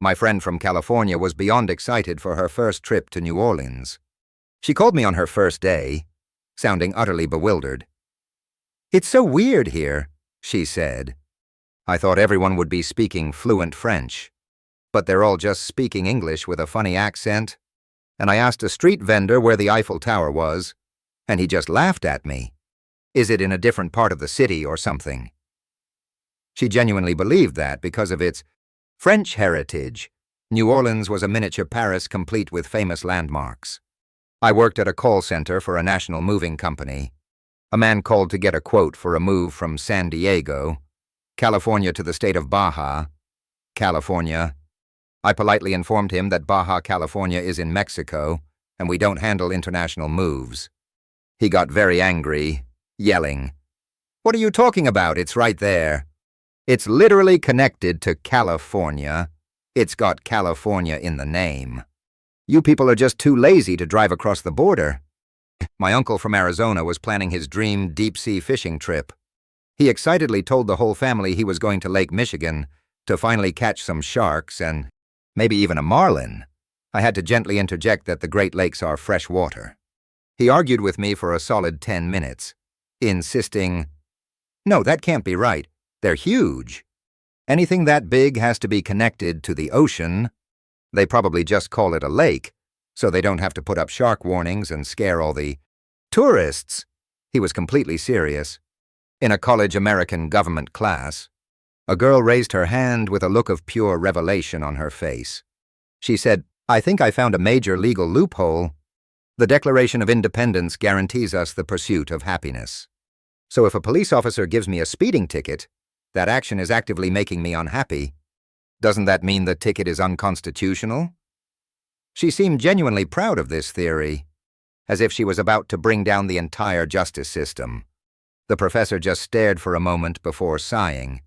My friend from California was beyond excited for her first trip to New Orleans. She called me on her first day, sounding utterly bewildered. "It's so weird here," she said. I thought everyone would be speaking fluent French, but they're all just speaking English with a funny accent. And I asked a street vendor where the Eiffel Tower was, and he just laughed at me. Is it in a different part of the city or something? She genuinely believed that because of its French heritage. New Orleans was a miniature Paris complete with famous landmarks. I worked at a call center for a national moving company. A man called to get a quote for a move from San Diego, California, to the state of Baja, California. I politely informed him that Baja California is in Mexico, and we don't handle international moves. He got very angry, yelling, "What are you talking about? It's right there. It's literally connected to California. It's got California in the name. You people are just too lazy to drive across the border." My uncle from Arizona was planning his dream deep-sea fishing trip. He excitedly told the whole family he was going to Lake Michigan to finally catch some sharks and maybe even a marlin. I had to gently interject that the Great Lakes are fresh water. He argued with me for a solid 10 minutes, insisting, "No, that can't be right. They're huge. Anything that big has to be connected to the ocean. They probably just call it a lake, so they don't have to put up shark warnings and scare all the tourists." He was completely serious. In a college American government class, a girl raised her hand with a look of pure revelation on her face. She said, "I think I found a major legal loophole. The Declaration of Independence guarantees us the pursuit of happiness. So if a police officer gives me a speeding ticket, that action is actively making me unhappy. Doesn't that mean the ticket is unconstitutional?" She seemed genuinely proud of this theory, as if she was about to bring down the entire justice system. The professor just stared for a moment before sighing.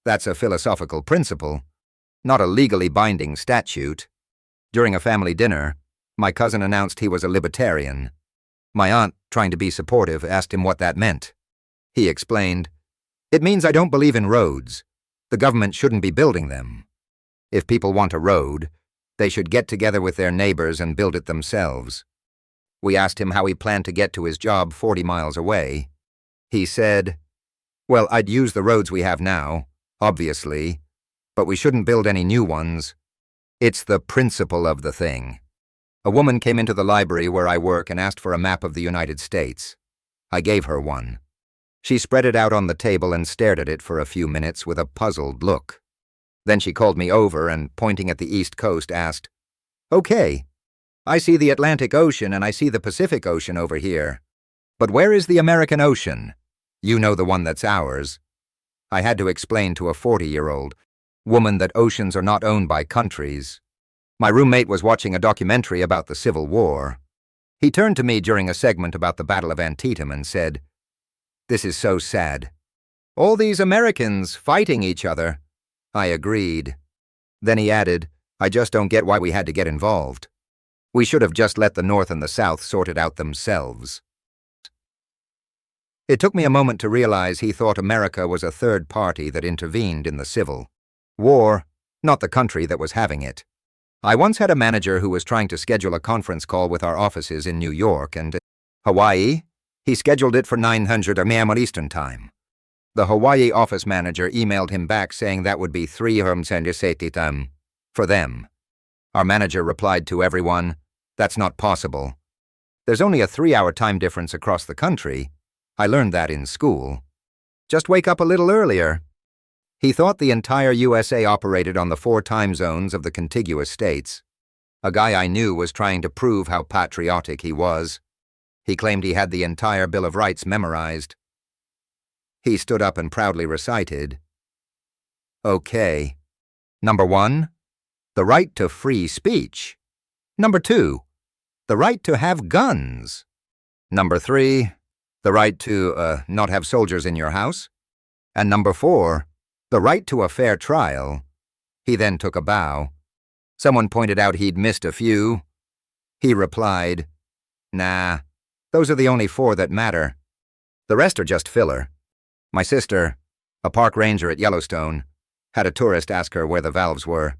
That's a philosophical principle, not a legally binding statute. During a family dinner, my cousin announced he was a libertarian. My aunt, trying to be supportive, asked him what that meant. He explained, "It means I don't believe in roads. The government shouldn't be building them. If people want a road, they should get together with their neighbors and build it themselves." We asked him how he planned to get to his job 40 miles away. He said, "Well, I'd use the roads we have now, obviously, but we shouldn't build any new ones. It's the principle of the thing." A woman came into the library where I work and asked for a map of the United States. I gave her one. She spread it out on the table and stared at it for a few minutes with a puzzled look. Then she called me over and, pointing at the East Coast, asked, "Okay, I see the Atlantic Ocean and I see the Pacific Ocean over here. But where is the American Ocean? You know, the one that's ours." I had to explain to a 40-year-old woman that oceans are not owned by countries. My roommate was watching a documentary about the Civil War. He turned to me during a segment about the Battle of Antietam and said, "This is so sad. All these Americans fighting each other." I agreed. Then he added, "I just don't get why we had to get involved. We should have just let the North and the South sort it out themselves." It took me a moment to realize he thought America was a third party that intervened in the Civil War, not the country that was having it. I once had a manager who was trying to schedule a conference call with our offices in New York and Hawaii. He scheduled it for 900 a.m. Eastern Time. The Hawaii office manager emailed him back saying that would be 300 time for them. Our manager replied to everyone, "That's not possible. There's only a 3-hour time difference across the country. I learned that in school. Just wake up a little earlier." He thought the entire USA operated on the 4 time zones of the contiguous states. A guy I knew was trying to prove how patriotic he was. He claimed he had the entire Bill of Rights memorized. He stood up and proudly recited, "Okay. Number 1, the right to free speech. Number 2, the right to have guns. Number 3, the right to not have soldiers in your house. And number 4, the right to a fair trial." He then took a bow. Someone pointed out he'd missed a few. He replied, "Nah, those are the only 4 that matter. The rest are just filler." My sister, a park ranger at Yellowstone, had a tourist ask her where the valves were.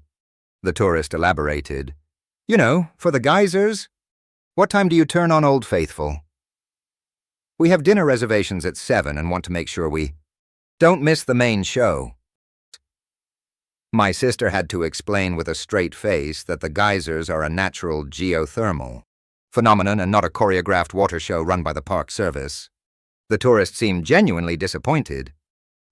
The tourist elaborated. You know, for the geysers. What time do you turn on Old Faithful? We have dinner reservations at 7 and want to make sure we don't miss the main show. My sister had to explain with a straight face that the geysers are a natural geothermal phenomenon and not a choreographed water show run by the Park Service. The tourist seemed genuinely disappointed.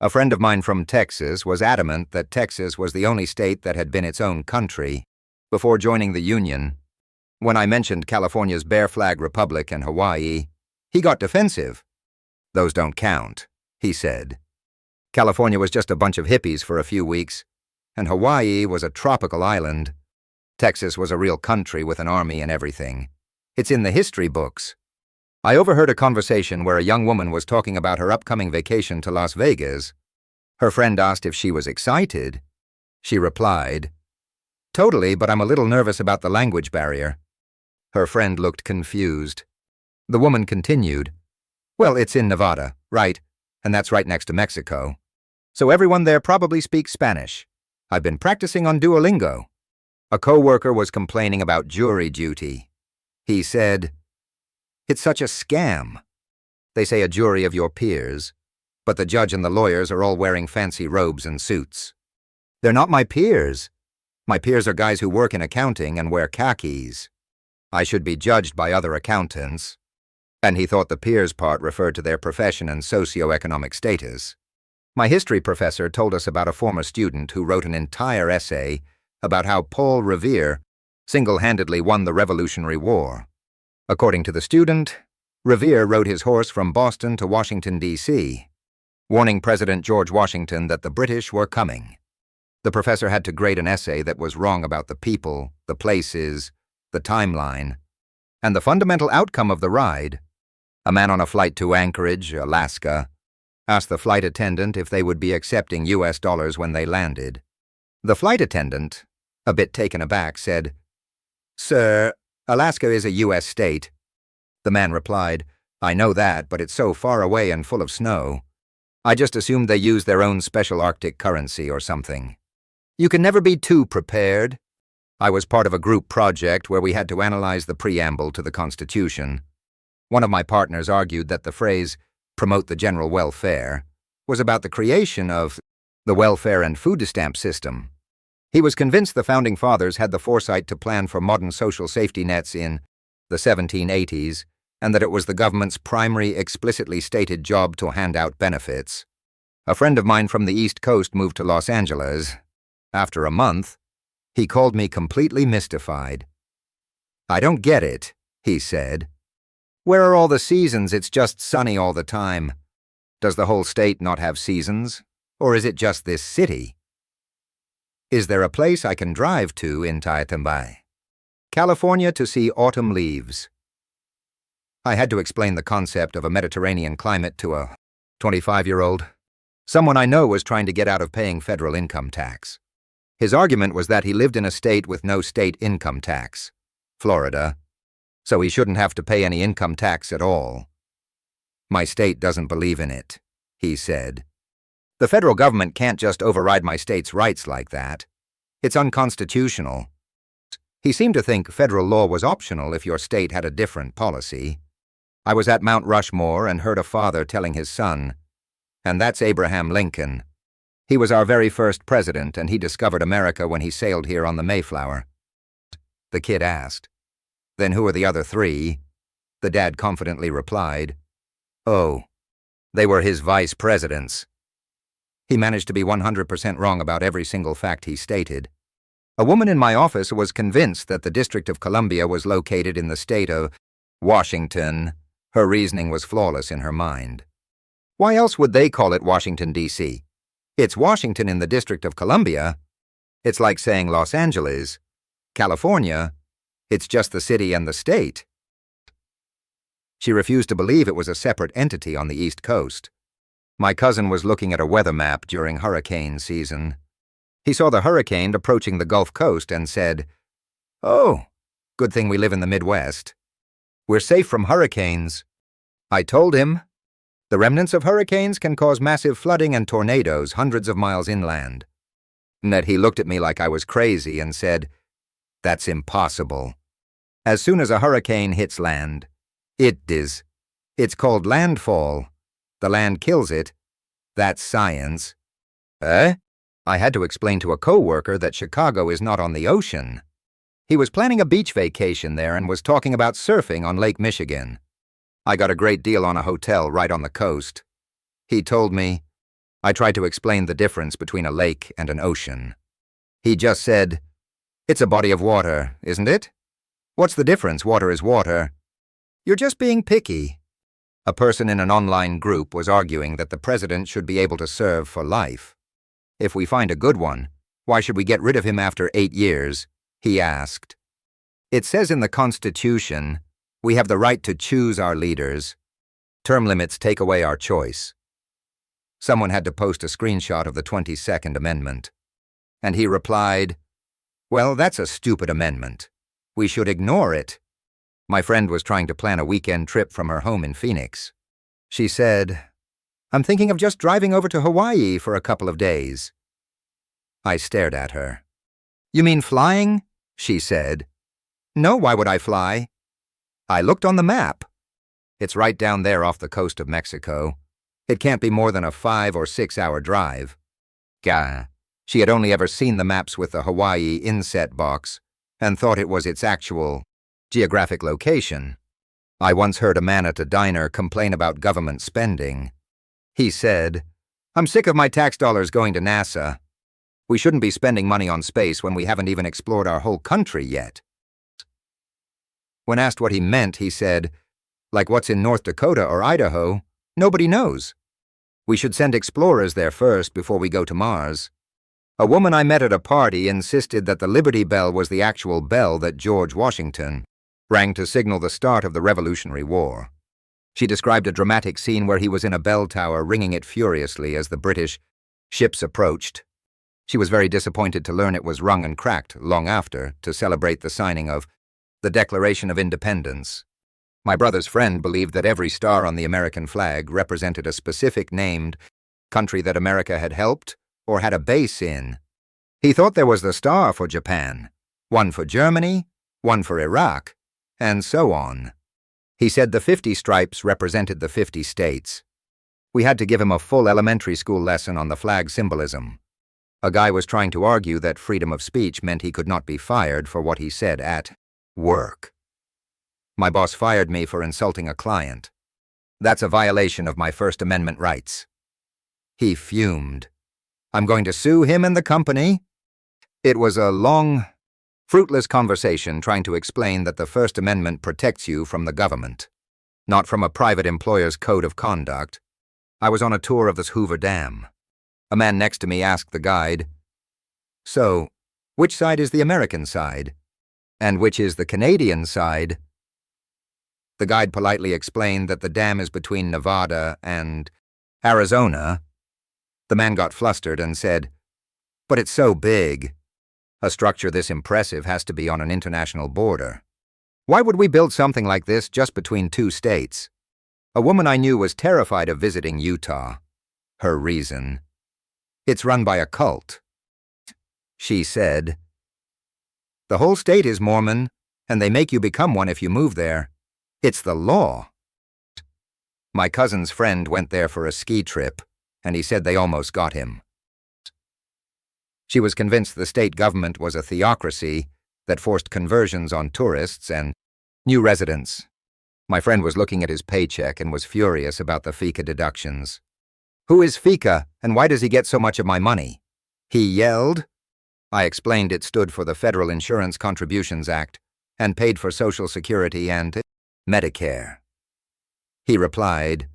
A friend of mine from Texas was adamant that Texas was the only state that had been its own country before joining the Union. When I mentioned California's Bear Flag Republic and Hawaii, he got defensive. Those don't count, he said. California was just a bunch of hippies for a few weeks, and Hawaii was a tropical island. Texas was a real country with an army and everything. It's in the history books. I overheard a conversation where a young woman was talking about her upcoming vacation to Las Vegas. Her friend asked if she was excited. She replied, "Totally, but I'm a little nervous about the language barrier." Her friend looked confused. The woman continued, "Well, it's in Nevada, right? And that's right next to Mexico. So everyone there probably speaks Spanish. I've been practicing on Duolingo." A coworker was complaining about jury duty. He said, "It's such a scam. They say a jury of your peers, but the judge and the lawyers are all wearing fancy robes and suits. They're not my peers. My peers are guys who work in accounting and wear khakis. I should be judged by other accountants." And he thought the peers part referred to their profession and socioeconomic status. My history professor told us about a former student who wrote an entire essay about how Paul Revere single-handedly won the Revolutionary War. According to the student, Revere rode his horse from Boston to Washington, D.C., warning President George Washington that the British were coming. The professor had to grade an essay that was wrong about the people, the places, the timeline, and the fundamental outcome of the ride. A man on a flight to Anchorage, Alaska, asked the flight attendant if they would be accepting US dollars when they landed. The flight attendant, a bit taken aback, said, "Sir, Alaska is a US state." The man replied, "I know that, but it's so far away and full of snow. I just assumed they use their own special Arctic currency or something." You can never be too prepared. I was part of a group project where we had to analyze the preamble to the Constitution. One of my partners argued that the phrase, "promote the general welfare," was about the creation of the welfare and food stamp system. He was convinced the Founding Fathers had the foresight to plan for modern social safety nets in the 1780s, and that it was the government's primary explicitly stated job to hand out benefits. A friend of mine from the East Coast moved to Los Angeles. After a month, he called me completely mystified. "I don't get it," he said. "Where are all the seasons? It's just sunny all the time. Does the whole state not have seasons? Or is it just this city? Is there a place I can drive to in Taitambay? California to see autumn leaves." I had to explain the concept of a Mediterranean climate to a 25-year-old. Someone I know was trying to get out of paying federal income tax. His argument was that he lived in a state with no state income tax, Florida, so he shouldn't have to pay any income tax at all. "My state doesn't believe in it," he said. "The federal government can't just override my state's rights like that. It's unconstitutional." He seemed to think federal law was optional if your state had a different policy. I was at Mount Rushmore and heard a father telling his son, "And that's Abraham Lincoln. He was our very first president, and he discovered America when he sailed here on the Mayflower." The kid asked, "Then who are the other three?" The dad confidently replied, "Oh, they were his vice presidents." He managed to be 100% wrong about every single fact he stated. A woman in my office was convinced that the District of Columbia was located in the state of Washington. Her reasoning was flawless in her mind. Why else would they call it Washington, D.C.? It's Washington in the District of Columbia. It's like saying Los Angeles. California, it's just the city and the state. She refused to believe it was a separate entity on the East Coast. My cousin was looking at a weather map during hurricane season. He saw the hurricane approaching the Gulf Coast and said, "Oh, good thing we live in the Midwest. We're safe from hurricanes." I told him, "The remnants of hurricanes can cause massive flooding and tornadoes hundreds of miles inland." That he looked at me like I was crazy and said, "That's impossible. As soon as a hurricane hits land, it's called landfall. The land kills it. That's science." Eh? I had to explain to a coworker that Chicago is not on the ocean. He was planning a beach vacation there and was talking about surfing on Lake Michigan. I got a great deal on a hotel right on the coast. He told me. I tried to explain the difference between a lake and an ocean. He just said, "It's a body of water, isn't it? What's the difference? Water is water." You're just being picky. A person in an online group was arguing that the president should be able to serve for life. If we find a good one, why should we get rid of him after 8 years? He asked. It says in the Constitution, we have the right to choose our leaders. Term limits take away our choice. Someone had to post a screenshot of the 22nd Amendment. And he replied, "Well, that's a stupid amendment. We should ignore it." My friend was trying to plan a weekend trip from her home in Phoenix. She said, "I'm thinking of just driving over to Hawaii for a couple of days." I stared at her. "You mean flying?" she said. "No, why would I fly?" I looked on the map. It's right down there off the coast of Mexico. It can't be more than a 5 or 6 hour drive. Gah. She had only ever seen the maps with the Hawaii inset box and thought it was its actual geographic location. I once heard a man at a diner complain about government spending. He said, "I'm sick of my tax dollars going to NASA. We shouldn't be spending money on space when we haven't even explored our whole country yet." When asked what he meant, he said, "Like what's in North Dakota or Idaho, nobody knows. We should send explorers there first before we go to Mars." A woman I met at a party insisted that the Liberty Bell was the actual bell that George Washington rang to signal the start of the Revolutionary War. She described a dramatic scene where he was in a bell tower ringing it furiously as the British ships approached. She was very disappointed to learn it was rung and cracked long after to celebrate the signing of the Declaration of Independence. My brother's friend believed that every star on the American flag represented a specific named country that America had helped or had a base in. He thought there was the star for Japan, one for Germany, one for Iraq, and so on. He said the 50 stripes represented the 50 states. We had to give him a full elementary school lesson on the flag symbolism. A guy was trying to argue that freedom of speech meant he could not be fired for what he said at work. My boss fired me for insulting a client. That's a violation of my First Amendment rights. He fumed. I'm going to sue him and the company. It was a long, fruitless conversation trying to explain that the First Amendment protects you from the government, not from a private employer's code of conduct. I was on a tour of this Hoover Dam. A man next to me asked the guide, "So, which side is the American side? And which is the Canadian side?" The guide politely explained that the dam is between Nevada and Arizona. The man got flustered and said, "But it's so big. A structure this impressive has to be on an international border. Why would we build something like this just between 2 states?" A woman I knew was terrified of visiting Utah. Her reason: "It's run by a cult." She said, "The whole state is Mormon, and they make you become one if you move there. It's the law." My cousin's friend went there for a ski trip, and he said they almost got him. She was convinced the state government was a theocracy that forced conversions on tourists and new residents. My friend was looking at his paycheck and was furious about the FICA deductions. "Who is FICA, and why does he get so much of my money?" he yelled. I explained it stood for the Federal Insurance Contributions Act and paid for Social Security and Medicare. He replied,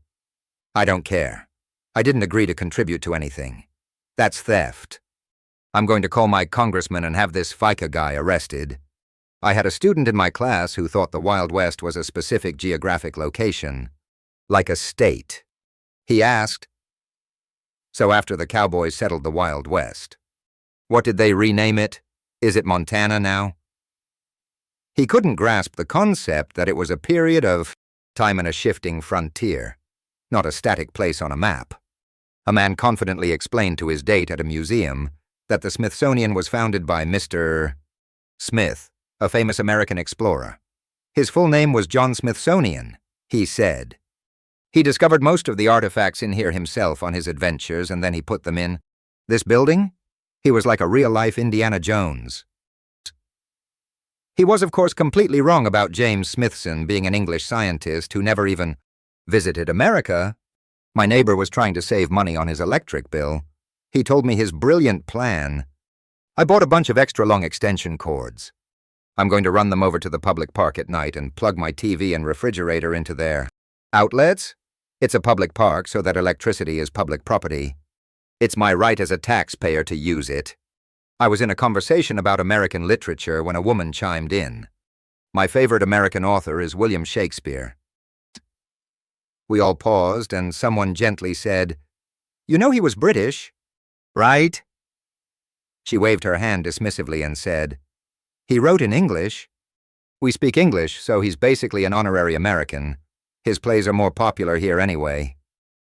"I don't care. I didn't agree to contribute to anything. That's theft. I'm going to call my congressman and have this FICA guy arrested." I had a student in my class who thought the Wild West was a specific geographic location, like a state. He asked, "So after the cowboys settled the Wild West, what did they rename it? Is it Montana now?" He couldn't grasp the concept that it was a period of time in a shifting frontier, not a static place on a map. A man confidently explained to his date at a museum that the Smithsonian was founded by Mr. Smith, a famous American explorer. His full name was John Smithsonian, he said. He discovered most of the artifacts in here himself on his adventures, and then he put them in this building. He was like a real-life Indiana Jones. He was, of course, completely wrong about James Smithson being an English scientist who never even visited America. My neighbor was trying to save money on his electric bill. He told me his brilliant plan. I bought a bunch of extra long extension cords. I'm going to run them over to the public park at night and plug my TV and refrigerator into their outlets. It's a public park, so that electricity is public property. It's my right as a taxpayer to use it. I was in a conversation about American literature when a woman chimed in. My favorite American author is William Shakespeare. We all paused, and someone gently said, "You know he was British, right?" She waved her hand dismissively and said, "He wrote in English." We speak English, so he's basically an honorary American. His plays are more popular here anyway.